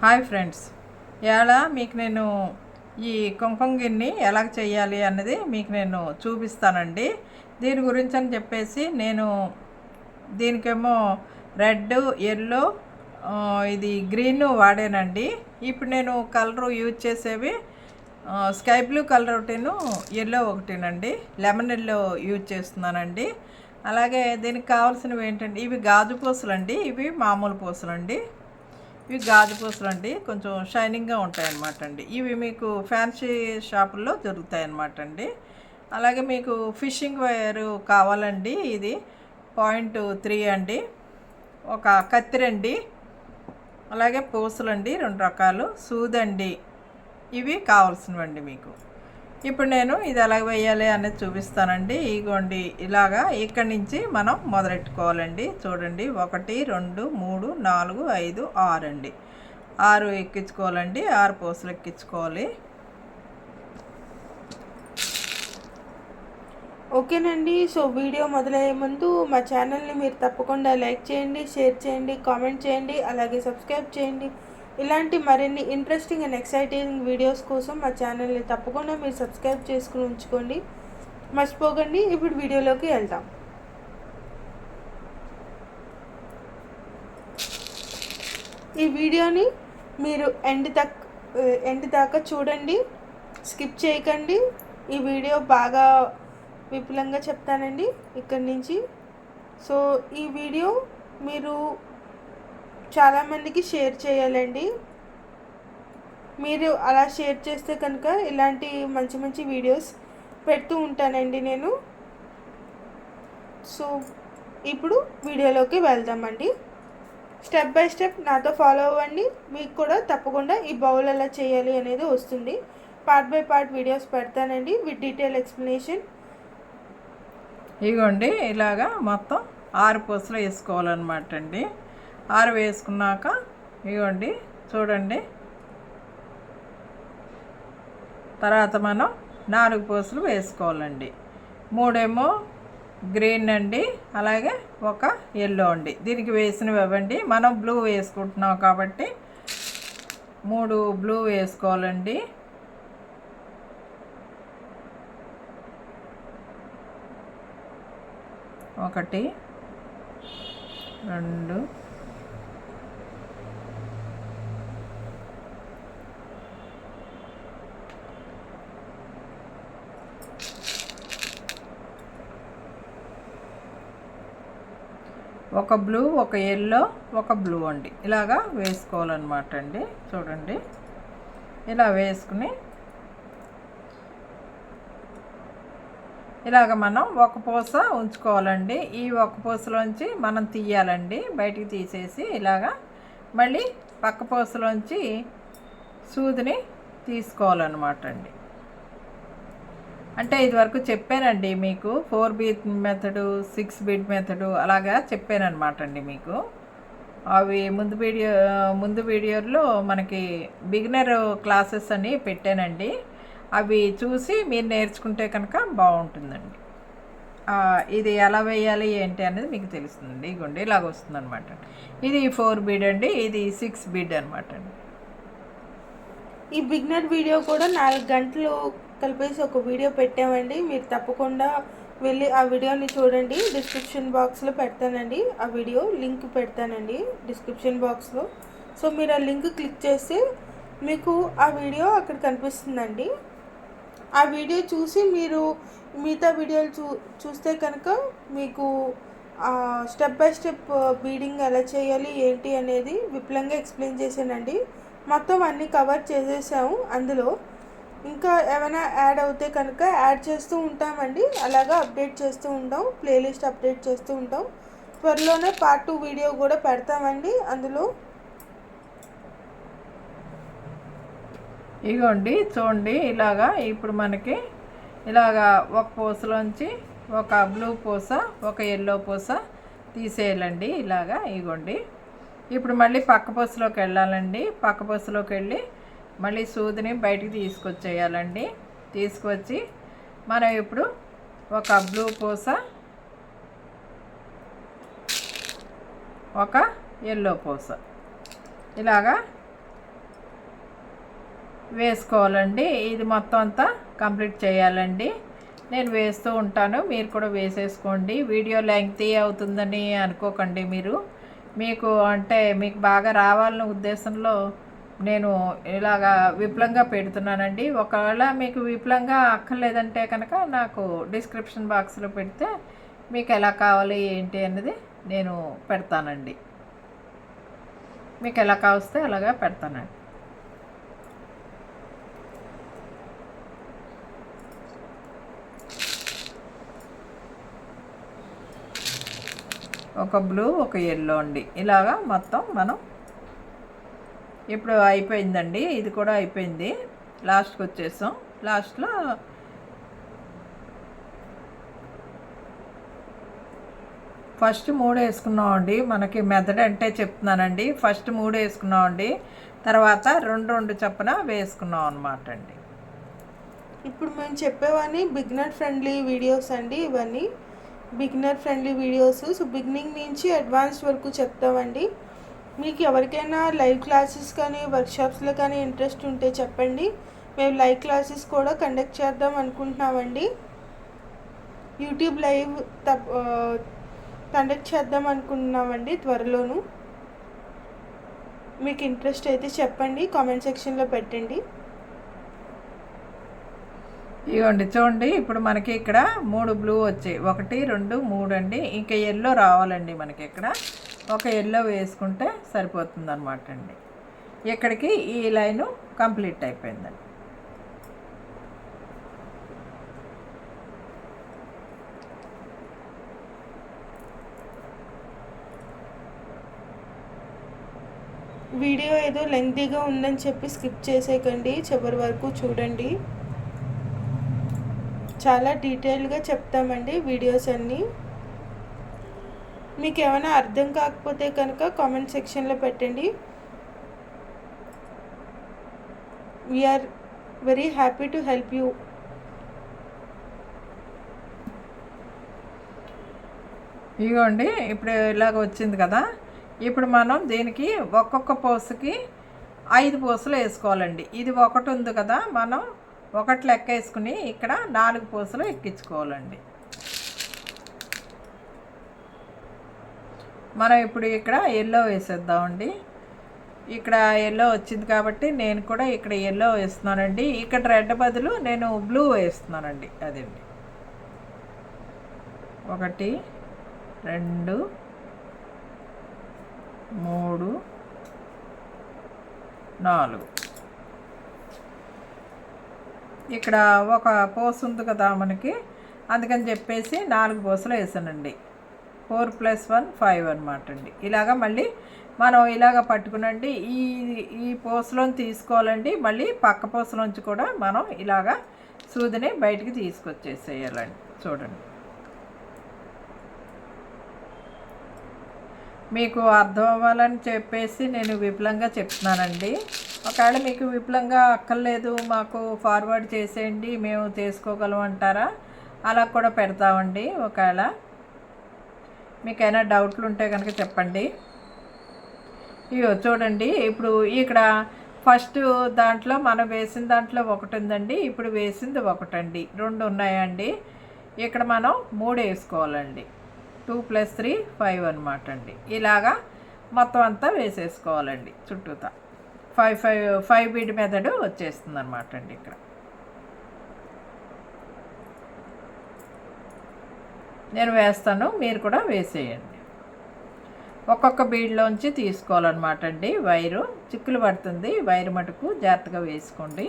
Hi friends, ఇవాళ మీకు నేను ఈ కుంకుమ గిన్నె ఎలా చేయాలి అన్నది మీకు నేను చూపిస్తానండి. దీని గురించి అని చెప్పేసి నేను దీనికేమో రెడ్, ఎల్లో, ఇది గ్రీన్ వాడానండి. ఇప్పుడు నేను కలరు యూజ్ చేసేవి స్కై బ్లూ కలర్ ఒకటిను, ఎల్లో ఒకటినండి. లెమన్ ఎల్లో యూజ్ చేస్తున్నానండి. అలాగే దీనికి కావాల్సినవి ఏంటంటే ఇవి గాజు పూసలండి, ఇవి మామూలు పూసలండి. ఇవి గాజు పూసలు అండి, కొంచెం షైనింగ్గా ఉంటాయన్నమాట అండి. ఇవి మీకు ఫ్యాన్సీ షాపుల్లో దొరుకుతాయన్నమాట అండి. అలాగే మీకు ఫిషింగ్ వైర్ కావాలండి, ఇది 0.3 అండి. ఒక కత్తిరండి, అలాగే పూసలండి 2 రకాలు, సూదండి. ఇవి కావాల్సినవండి మీకు. ఇప్పుడు నేను ఇది ఎలా వేయాలి అనేది చూపిస్తానండి. ఇగోండి, ఇలాగా ఇక్కడి నుంచి మనం మొదలెట్టుకోవాలండి. చూడండి, 1 2 3 4 5 6 అండి. 6 ఎక్కించుకోవాలండి, 6 పూసలు ఎక్కించుకోవాలి. ఓకేనండి. సో వీడియో మొదలయ్యే ముందు మా ఛానల్ని మీరు తప్పకుండా లైక్ చేయండి, షేర్ చేయండి, కామెంట్ చేయండి, అలాగే సబ్స్క్రైబ్ చేయండి. ఇలాంటి మరిన్ని ఇంట్రెస్టింగ్ అండ్ ఎక్సైటింగ్ వీడియోస్ కోసం మా ఛానల్ని తప్పకుండా మీరు సబ్స్క్రైబ్ చేసుకుని ఉంచుకోండి, మర్చిపోకండి. ఇప్పుడు వీడియోలోకి వెళ్దాం. ఈ వీడియోని మీరు ఎండ్ దాకా చూడండి, స్కిప్ చేయకండి. ఈ వీడియో బాగా విపులంగా చెప్తానండి ఇక్కడి నుంచి. సో ఈ వీడియో మీరు చాలామందికి షేర్ చేయాలండి. మీరు అలా షేర్ చేస్తే కనుక ఇలాంటి మంచి మంచి వీడియోస్ పెడుతూ ఉంటానండి నేను. సో ఇప్పుడు వీడియోలోకి వెళ్దామండి. స్టెప్ బై స్టెప్ నాతో ఫాలో అవ్వండి. మీకు కూడా తప్పకుండా ఈ బౌల్ ఎలా చేయాలి అనేది వస్తుంది. పార్ట్ బై పార్ట్ వీడియోస్ పెడతానండి విత్ డీటెయిల్ ఎక్స్ప్లెనేషన్. ఇగోండి, ఇలాగా మొత్తం 6 పూసలు వేసుకోవాలన్నమాట అండి. 6 వేసుకున్నాక ఇగోండి చూడండి, తర్వాత మనం 4 పూసలు వేసుకోవాలండి. 3 ఏమో గ్రీన్ అండి, అలాగే 1 ఎల్లో అండి. దీనికి వేసినవి ఇవ్వండి. మనం బ్లూ వేసుకుంటున్నాం కాబట్టి 3 బ్లూ వేసుకోవాలండి. ఒకటి, 2, 1 బ్లూ, 1 ఎల్లో, 1 బ్లూ అండి. ఇలాగా వేసుకోవాలన్నమాట అండి. చూడండి, ఇలా వేసుకుని ఇలాగ మనం 1 పూస ఉంచుకోవాలండి. ఈ 1 పూసలోంచి మనం తీయాలండి, బయటికి తీసేసి ఇలాగా మళ్ళీ పక్క పూసలోంచి సూదిని తీసుకోవాలన్నమాట అండి. అంటే ఇదివరకు చెప్పానండి మీకు 4 బీట్ మెథడు, 6 బీట్ మెథడు అలాగా చెప్పానమాట అండి మీకు. అవి ముందు వీడియోలో మనకి బిగినర్ క్లాసెస్ అని పెట్టానండి. అవి చూసి మీరు నేర్చుకుంటే కనుక బాగుంటుందండి. ఇది ఎలా వేయాలి ఏంటి అనేది మీకు తెలుస్తుందండి. ఇగోండి, ఇలాగ వస్తుంది అనమాట. ఇది 4 బీడ్ అండి, ఇది 6 బీడ్ అనమాట అండి. ఈ బిగినర్ వీడియో కూడా 4 గంటలు కలిపేసి ఒక వీడియో పెట్టామండి. మీరు తప్పకుండా వెళ్ళి ఆ వీడియోని చూడండి. డిస్క్రిప్షన్ బాక్స్లో పెడతానండి, ఆ వీడియో లింక్ పెడతానండి డిస్క్రిప్షన్ బాక్స్లో. సో మీరు ఆ లింక్ క్లిక్ చేస్తే మీకు ఆ వీడియో అక్కడ కనిపిస్తుందండి. ఆ వీడియో చూసి మీరు మిగతా వీడియోలు చూస్తే కనుక మీకు స్టెప్ బై స్టెప్ బీడింగ్ ఎలా చేయాలి ఏంటి అనేది విపులంగా ఎక్స్ప్లెయిన్ చేశానండి. మొత్తం అన్నీ కవర్ చేసేసాము. అందులో ఇంకా ఏమైనా యాడ్ అవుతే కనుక యాడ్ చేస్తూ ఉంటామండి. అలాగా అప్డేట్ చేస్తూ ఉంటాం, ప్లేలిస్ట్ అప్డేట్ చేస్తూ ఉంటాం. త్వరలోనే పార్ట్ 2 వీడియో కూడా పెడతామండి అందులో. ఇగోండి చూడండి, ఇలాగా ఇప్పుడు మనకి ఇలాగా 1 పూసలోంచి 1 బ్లూ పూస, 1 ఎల్లో పూస తీసేయాలండి. ఇలాగా ఇగోండి, ఇప్పుడు మళ్ళీ పక్క పూసలోకి వెళ్ళాలండి. పక్క పూసలోకి వెళ్ళి మళ్ళీ సూదిని బయటికి తీసుకొచ్చేయాలండి. తీసుకొచ్చి మనం ఇప్పుడు 1 బ్లూ పూస, 1 ఎల్లో పూస ఇలాగా వేసుకోవాలండి. ఇది మొత్తం అంతా కంప్లీట్ చేయాలండి. నేను వేస్తూ ఉంటాను, మీరు కూడా వేసేసుకోండి. వీడియో లెంగ్తీ అవుతుందని అనుకోకండి మీరు. మీకు అంటే మీకు బాగా రావాలనే ఉద్దేశంలో నేను ఇలాగా విపులంగా పెడుతున్నానండి. ఒకవేళ మీకు విపులంగా అక్కర్లేదంటే కనుక నాకు డిస్క్రిప్షన్ బాక్స్లో పెడితే మీకు ఎలా కావాలి ఏంటి అన్నది నేను పెడతానండి. మీకు ఎలా కావస్తే అలాగా పెడతానండి. ఒక బ్లూ ఒక ఎల్లో అండి. ఇలాగా మొత్తం మనం ఇప్పుడు అయిపోయిందండి. ఇది కూడా అయిపోయింది. లాస్ట్కి వచ్చేసాం. లాస్ట్లో ఫస్ట్ 3 వేసుకున్నామండి. మనకి మెథడ్ అంటే చెప్తున్నానండి. ఫస్ట్ 3 వేసుకున్నామండి, తర్వాత 2 చొప్పున వేసుకున్నాం అనమాట అండి. ఇప్పుడు మేము చెప్పేవన్నీ బిగినర్ ఫ్రెండ్లీ వీడియోస్ అండి. ఇవన్నీ beginner friendly videos. So beginning నుంచి అడ్వాన్స్డ్ వరకు చెప్తామండి. మీకు ఎవరికైనా లైవ్ క్లాసెస్ కానీ వర్క్షాప్స్లో కానీ ఇంట్రెస్ట్ ఉంటే చెప్పండి. మేము లైవ్ క్లాసెస్ కూడా కండక్ట్ చేద్దాం అనుకుంటున్నామండి. యూట్యూబ్ లైవ్ కండక్ట్ చేద్దాం అనుకుంటున్నామండి త్వరలోను. మీకు ఇంట్రెస్ట్ అయితే చెప్పండి, కామెంట్ సెక్షన్లో పెట్టండి. ఇవ్వండి చూడండి, ఇప్పుడు మనకి ఇక్కడ 3 బ్లూ వచ్చాయి. 1 2 3 అండి. ఇంకా ఎల్లో రావాలండి మనకి. ఇక్కడ ఒక ఎల్లో వేసుకుంటే సరిపోతుంది అనమాట అండి. ఇక్కడికి ఈ లైను కంప్లీట్ అయిపోయిందండి. వీడియో ఏదో లెంగ్తీగా ఉందని చెప్పి స్కిప్ చేసేయకండి, చివరి వరకు చూడండి. చాలా డీటెయిల్గా చెప్తామండి వీడియోస్ అన్నీ. మీకు ఏమైనా అర్థం కాకపోతే కనుక కామెంట్ సెక్షన్లో పెట్టండి. We're very happy to help you. ఇదిగోండి, ఇప్పుడు ఇలాగ వచ్చింది కదా. ఇప్పుడు మనం దీనికి ఒక్కొక్క పూసకి 5 పూసలు వేసుకోవాలండి. ఇది 1 ఉంది కదా, మనం 1 లెక్క వేసుకుని ఇక్కడ 4 పూసలు ఎక్కించుకోవాలండి. మనం ఇప్పుడు ఇక్కడ ఎల్లో వేసేద్దామండి. ఇక్కడ ఎల్లో వచ్చింది కాబట్టి నేను కూడా ఇక్కడ ఎల్లో వేస్తున్నానండి. ఇక్కడ రెడ్ బదులు నేను బ్లూ వేస్తున్నానండి. అదండి 1 2 3 4. ఇక్కడ ఒక పూస ఉంది కదా మనకి, అందుకని చెప్పేసి 4 పూసలు వేసానండి. 4 + 1 5 అనమాట అండి. ఇలాగా మళ్ళీ మనం ఇలాగ పట్టుకునండి. ఈ పూసలోని తీసుకోవాలండి. మళ్ళీ పక్క పూసలోంచి కూడా మనం ఇలాగా సూదిని బయటికి తీసుకొచ్చేసేయాలండి. చూడండి, మీకు అర్థం అవ్వాలని చెప్పేసి నేను విపులంగా చెప్తున్నానండి. ఒకవేళ మీకు విపులంగా అక్కర్లేదు, మాకు ఫార్వర్డ్ చేసేయండి, మేము తీసుకోగలం అంటారా, అలా కూడా పెడతామండి. ఒకవేళ మీకైనా డౌట్లు ఉంటే కనుక చెప్పండి. ఇయో చూడండి, ఇప్పుడు ఇక్కడ ఫస్ట్ దాంట్లో మనం వేసిన దాంట్లో 1 ఉందండి. ఇప్పుడు వేసింది 1 అండి. 2 ఉన్నాయండి. ఇక్కడ మనం 3 వేసుకోవాలండి. 2 + 3 5 అనమాట అండి. ఇలాగా మొత్తం అంతా వేసేసుకోవాలండి చుట్టూతా. 5 బీడ్ మెథడ్ వచ్చేస్తుంది అనమాట అండి. ఇక్కడ నేను వేస్తాను, మీరు కూడా వేసేయండి. ఒక్కొక్క బీడ్లోంచి తీసుకోవాలన్నమాట అండి. వైరు చిక్కులు పడుతుంది, వైరు మటుకు జాగ్రత్తగా వేసుకోండి.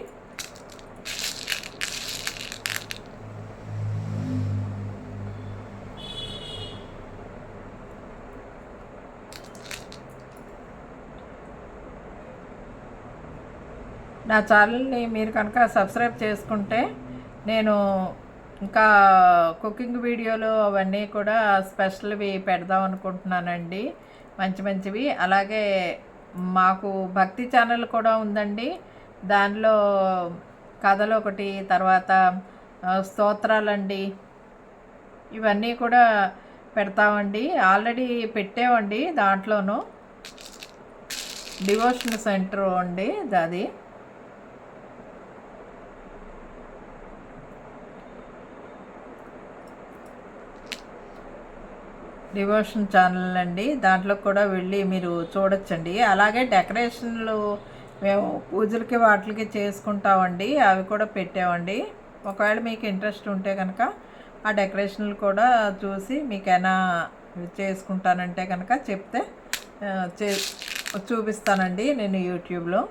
నా ఛానల్ని మీరు కనుక సబ్స్క్రైబ్ చేసుకుంటే నేను ఇంకా కుకింగ్ వీడియోలు అవన్నీ కూడా స్పెషల్వి పెడదాం అనుకుంటున్నానండి, మంచి మంచివి. అలాగే మాకు భక్తి ఛానల్ కూడా ఉందండి. దానిలో కథలు ఒకటి, తర్వాత స్తోత్రాలండి, ఇవన్నీ కూడా పెడతామండి. ఆల్రెడీ పెట్టామండి. దాంట్లోనూ డివోషన్ సెంటర్ అండి అది. డివోషన్ ఛానల్ అండి. దాంట్లో కూడా వెళ్ళి మీరు చూడొచ్చండి. అలాగే డెకరేషన్లు మేము పూజలకి వాటికి చేసుకుంటామండి, అవి కూడా పెట్టామండి. ఒకవేళ మీకు ఇంట్రెస్ట్ ఉంటే కనుక ఆ డెకరేషన్లు కూడా చూసి మీకైనా చేసుకుంటానంటే కనుక చెప్తే చే చూపిస్తానండి నేను యూట్యూబ్లో.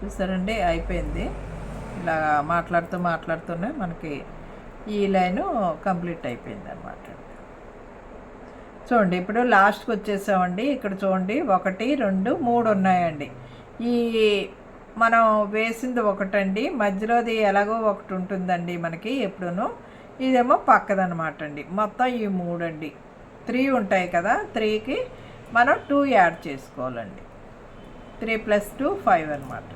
చూసారండి, అయిపోయింది. ఇలా మాట్లాడుతూనే మనకి ఈ లైను కంప్లీట్ అయిపోయింది అనమాట. చూడండి, ఇప్పుడు లాస్ట్కి వచ్చేసామండి. ఇక్కడ చూడండి 1 2 3 ఉన్నాయండి. ఈ మనం వేసింది ఒకటండి, మధ్యలోది ఎలాగో ఒకటి ఉంటుందండి మనకి ఎప్పుడూను. ఇదేమో పక్కదనమాట అండి. మొత్తం ఈ 3 అండి. 3 ఉంటాయి కదా, 3కి మనం 2 యాడ్ చేసుకోవాలండి. 3 + 2 5 అనమాట.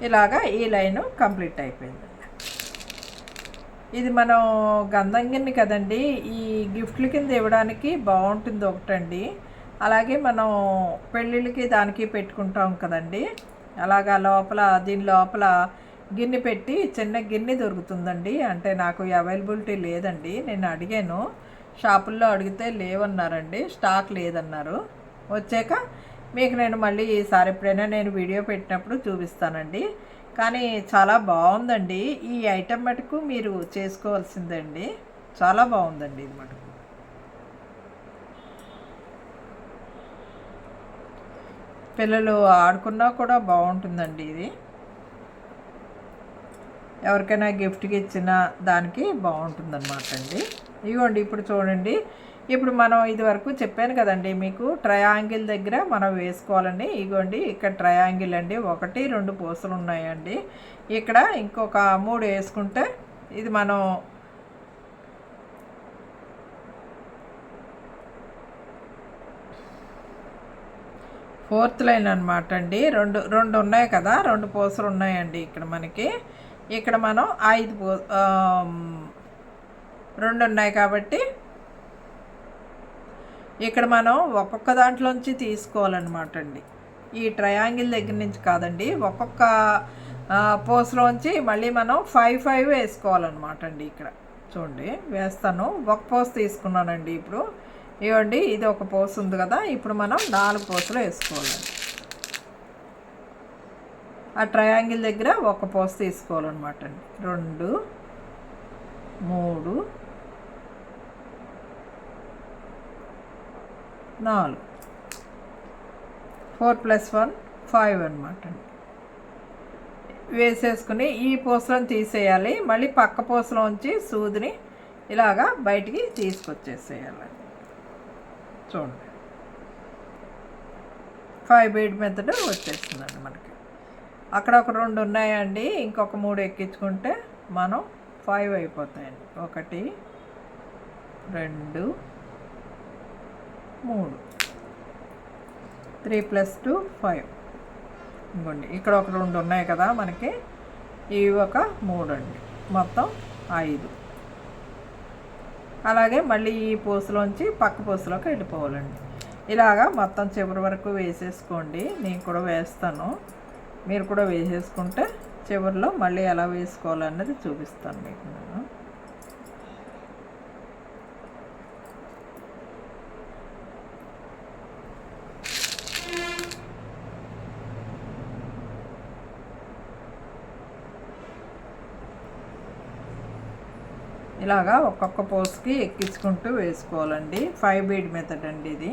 ఇలాగా ఈ లైను కంప్లీట్ అయిపోయింది. ఇది మనం గంధంగిని కదండి, ఈ గిఫ్ట్ల కింద ఇవ్వడానికి బాగుంటుంది ఒకటండి. అలాగే మనం పెళ్ళిళ్ళకి దానికి పెట్టుకుంటాం కదండి. అలాగా దీని లోపల గిన్నె పెట్టి చిన్న గిన్నె దొరుకుతుందండి. అంటే నాకు అవైలబిలిటీ లేదండి, నేను అడిగాను, షాపుల్లో అడిగితే లేవన్నారండి, స్టాక్ లేదన్నారు. వచ్చాక మీకు నేను మళ్ళీ ఈసారి ఎప్పుడైనా నేను వీడియో పెట్టినప్పుడు చూపిస్తానండి. కానీ చాలా బాగుందండి ఈ ఐటెం. మటుకు మీరు చేసుకోవాల్సిందండి, చాలా బాగుందండి ఇది మటుకు. పిల్లలు ఆడుకున్నా కూడా బాగుంటుందండి ఇది. ఎవరికైనా గిఫ్ట్కి ఇచ్చిన దానికి బాగుంటుందన్నమాట అండి. ఇదిగోండి, ఇప్పుడు చూడండి, ఇప్పుడు మనం ఇది వరకు చెప్పాను కదండి మీకు, ట్రయాంగిల్ దగ్గర మనం వేసుకోవాలండి. ఇదిగోండి, ఇక్కడ ట్రయాంగిల్ అండి, 1 2 పూసలు ఉన్నాయండి. ఇక్కడ ఇంకొక 3 వేసుకుంటే ఇది మనం ఫోర్త్ లైన్ అనమాట అండి. రెండు ఉన్నాయి కదా, 2 పూసలు ఉన్నాయండి ఇక్కడ మనకి. ఇక్కడ మనం 2 ఉన్నాయి కాబట్టి ఇక్కడ మనం ఒక్కొక్క దాంట్లోంచి తీసుకోవాలన్నమాట అండి. ఈ ట్రయాంగిల్ దగ్గర నుంచి కాదండి, ఒక్కొక్క పోస్లోంచి మళ్ళీ మనం 5 5 వేసుకోవాలన్నమాట అండి. ఇక్కడ చూడండి, వేస్తాను. ఒక పోస్ తీసుకున్నానండి. ఇప్పుడు ఇవ్వండి, ఇది ఒక పోస్ ఉంది కదా, ఇప్పుడు మనం 4 పోసులు వేసుకోవాలండి. ఆ ట్రయాంగిల్ దగ్గర ఒక పోస్ తీసుకోవాలన్నమాట అండి. 2 3 4 4 + 1 5 అనమాట అండి. వేసేసుకుని ఈ పూసలను తీసేయాలి. మళ్ళీ పక్క పూసలోంచి సూదిని ఇలాగా బయటికి తీసుకొచ్చేసేయాలి. చూడండి, 5 బీడ్ మెథడ్ వచ్చేస్తుందండి మనకి. అక్కడ ఒక 2 ఉన్నాయండి, ఇంకొక 3 ఎక్కించుకుంటే మనం 5 అయిపోతాయండి. 1 2 3 3 + 2 5. ఇంకోండి, ఇక్కడ ఒక 2 ఉన్నాయి కదా మనకి, ఇవి ఒక 3 అండి, మొత్తం 5. అలాగే మళ్ళీ ఈ పూసలోంచి పక్క పూసలోకి వెళ్ళిపోవాలండి. ఇలాగా మొత్తం చివరి వరకు వేసేసుకోండి. నేను కూడా వేస్తాను, మీరు కూడా వేసేసుకుంటే చివరిలో మళ్ళీ ఎలా వేసుకోవాలన్నది చూపిస్తాను మీకు నేను. ఇలాగా ఒక్కొక్క పోస్కి ఎక్కించుకుంటూ వేసుకోవాలండి. 5 బీడ్ మెథడ్ అండి ఇది.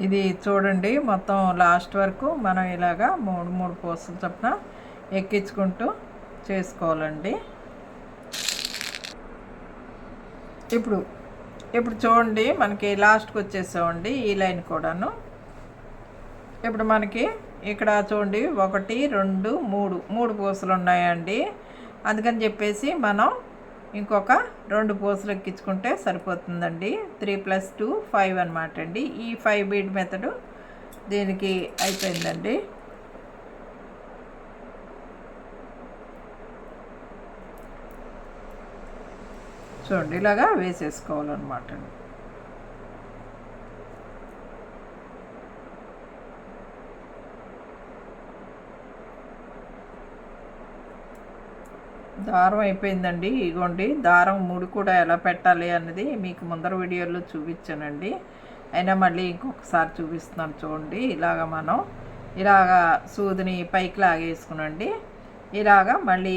ఇది చూడండి, మొత్తం లాస్ట్ వరకు మనం ఇలాగా మూడు పూసలు చొప్పున ఎక్కించుకుంటూ చేసుకోవాలండి. ఇప్పుడు చూడండి, మనకి లాస్ట్కి వచ్చేసామండి ఈ లైన్ కూడాను. ఇప్పుడు మనకి ఇక్కడ చూడండి 1 2 3 పూసలు ఉన్నాయండి. అందుకని చెప్పేసి మనం ఇంకొక 2 పూసలు ఎక్కించుకుంటే సరిపోతుందండి. 3 + 2 5 అనమాట అండి. ఈ 5 బీడ్ మెథడు దీనికి అయిపోయిందండి. చూడండి, ఇలాగా వేసేసుకోవాలన్నమాట అండి. దారం అయిపోయిందండి. ఇగోండి, దారం ముడి కూడా ఎలా పెట్టాలి అన్నది మీకు ముందర వీడియోలో చూపించానండి. అయినా మళ్ళీ ఇంకొకసారి చూపిస్తున్నాను చూడండి. మనం సూదిని పైకి లాగేసుకునండి. మళ్ళీ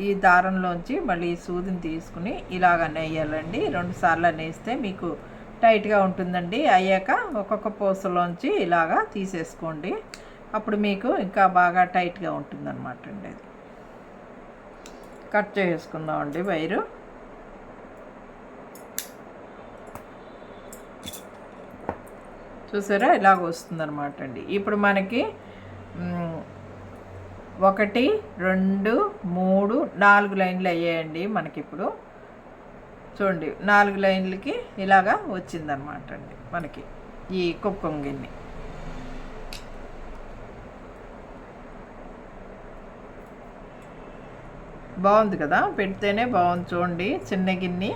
ఈ దారంలోంచి మళ్ళీ సూదిని తీసుకుని నెయ్యాలండి. 2 సార్లు నేస్తే మీకు టైట్గా ఉంటుందండి. అయ్యాక ఒక్కొక్క పూసలోంచి తీసేసుకోండి. అప్పుడు మీకు ఇంకా బాగా టైట్గా ఉంటుందన్నమాట అండి. అది కట్ చేసుకుందామండి వైరు. చూసారా, ఇలాగ వస్తుందన్నమాట అండి. ఇప్పుడు మనకి 1 2 3 4 లైన్లు అయ్యాయండి. మనకిప్పుడు చూడండి, 4 లైన్లకి ఇలాగా వచ్చిందనమాట అండి మనకి ఈ కుప్పం గిన్నె. బాగుంది కదా, పెడితేనే బాగుంది. చూడండి, చిన్న గిన్నె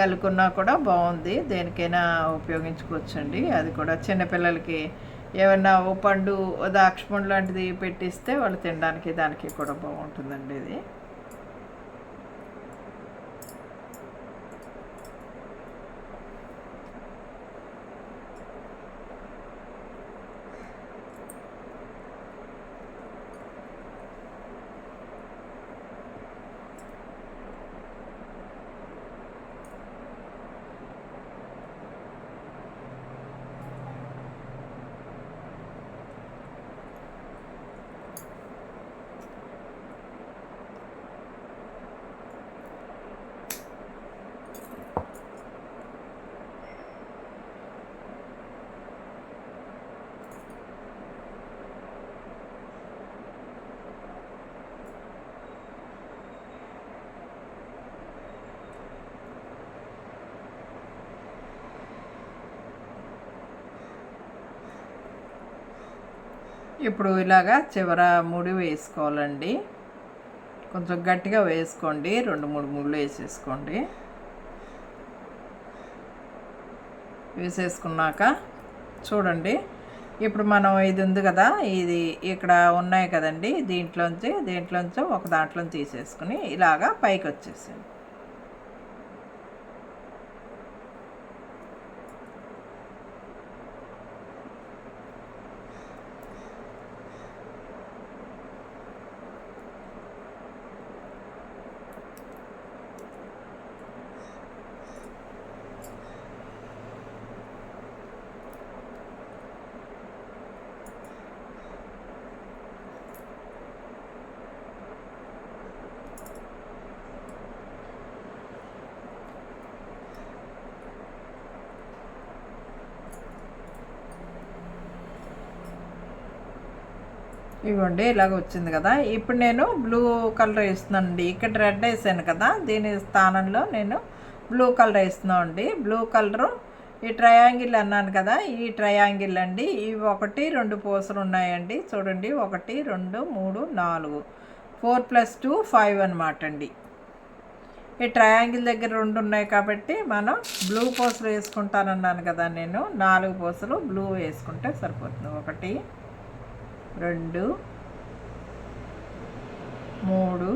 అలుకున్నా కూడా బాగుంది. దేనికైనా ఉపయోగించుకోవచ్చండి. అది కూడా చిన్నపిల్లలకి ఏమన్నా ఓ పండు ద్రాక్ష పండు లాంటిది పెట్టిస్తే వాళ్ళు తినడానికి దానికి కూడా బాగుంటుందండి ఇది. ఇప్పుడు చివర ముడి వేసుకోవాలండి. కొంచెం గట్టిగా వేసుకోండి. 2-3 ముళ్ళు వేసేసుకోండి. వేసేసుకున్నాక చూడండి, ఇప్పుడు మనం ఇది ఉంది కదా, ఇది ఇక్కడ ఉన్నాయి కదండి, దీంట్లోంచి ఒక దాంట్లో తీసేసుకుని పైకి వచ్చేసింది. ఇవ్వండి, వచ్చింది కదా. ఇప్పుడు నేను బ్లూ కలర్ వేస్తున్నానండి. ఇక్కడ రెడ్ వేసాను కదా, దీని స్థానంలో నేను బ్లూ కలర్ వేస్తున్నాను అండి. బ్లూ కలరు ఈ ట్రయాంగిల్ అన్నాను కదా, ఈ ట్రయాంగిల్ అండి. ఇవి 1 2 పూసలు ఉన్నాయండి. చూడండి, 1 2 3 4 4 + 2 5 అనమాట అండి. ఈ ట్రయాంగిల్ దగ్గర 2 ఉన్నాయి కాబట్టి మనం బ్లూ పూసలు వేసుకుంటానన్నాను కదా, నేను 4 పూసలు బ్లూ వేసుకుంటే సరిపోతుంది. 1 2 3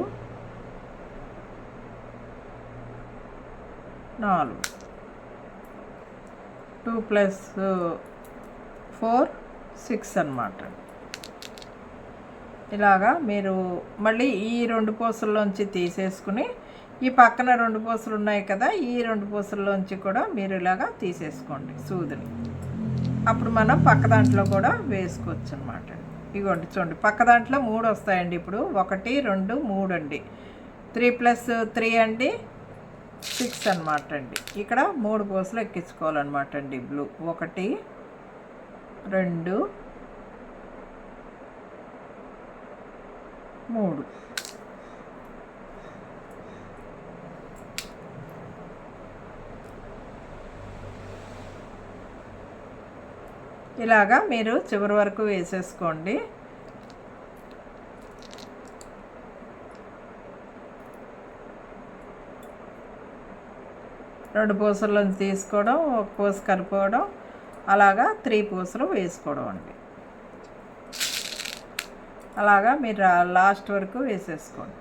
4 2 + 4 6 అన్నమాట. మీరు మళ్ళీ ఈ 2 పూసల్లోంచి తీసేసుకుని ఈ పక్కన 2 పూసలు ఉన్నాయి కదా, ఈ 2 పూసల్లోంచి కూడా మీరు తీసేసుకోండి సూదిని. అప్పుడు మనం పక్క దాంట్లో కూడా వేసుకోవచ్చు అనమాట. ఇగోండి చూడండి, పక్క దాంట్లో 3 వస్తాయండి. ఇప్పుడు 1 2 3 అండి. 3 + 3 అండి 6 అనమాట అండి. ఇక్కడ 3 పూసలు ఎక్కించుకోవాలన్నమాట అండి. బ్లూ 1 2 3. ఇలాగా మీరు చివరి వరకు వేసేసుకోండి. రెండు పూసలను తీసుకోవడం, ఒక పూస కలుపుకోవడం, అలాగా 3 పూసలు వేసుకోవడం అండి. అలాగా మీరు లాస్ట్ వరకు వేసేసుకోండి.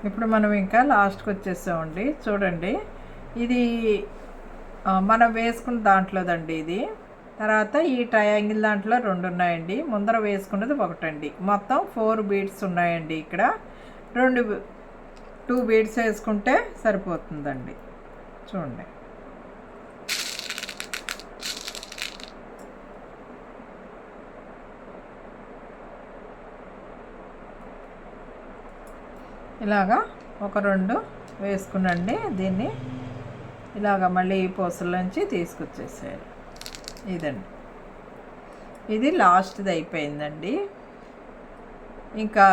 ఇప్పుడు మనం ఇంకా లాస్ట్కి వచ్చేసామండి. చూడండి, ఇది మనం వేసుకున్న దాంట్లోదండి ఇది. తర్వాత ఈ ట్రయాంగిల్ దాంట్లో 2 ఉన్నాయండి. ముందర వేసుకున్నది 1 అండి. మొత్తం 4 బీడ్స్ ఉన్నాయండి. ఇక్కడ 2 బీడ్స్ వేసుకుంటే సరిపోతుందండి. చూడండి, ఇలాగా ఒక 2 వేసుకునండి. దీన్ని ఇలాగ మళ్ళీ ఈ పూసల్లోంచి తీసుకొచ్చేసేయాలి. ఇదండి, ఇది లాస్ట్ది అయిపోయిందండి. ఇంకా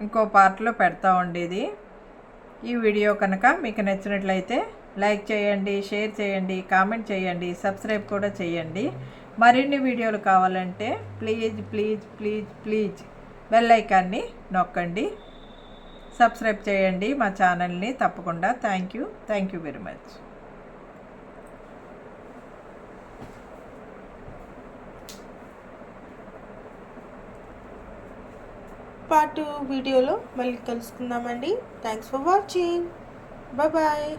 ఇంకో పార్ట్లో పెడతామండి ఇది. ఈ వీడియో కనుక మీకు నచ్చినట్లయితే లైక్ చేయండి, షేర్ చేయండి, కామెంట్ చేయండి, సబ్స్క్రైబ్ కూడా చేయండి. మరిన్ని వీడియోలు కావాలంటే please please please please bell ఐకాన్ని నొక్కండి. సబ్స్క్రైబ్ చేయండి మా ఛానల్ని తప్పకుండా. Thank you very much. Part 2 వీడియోలో మళ్ళీ కలుసుకుందామండి. Thanks for watching. బాయ్.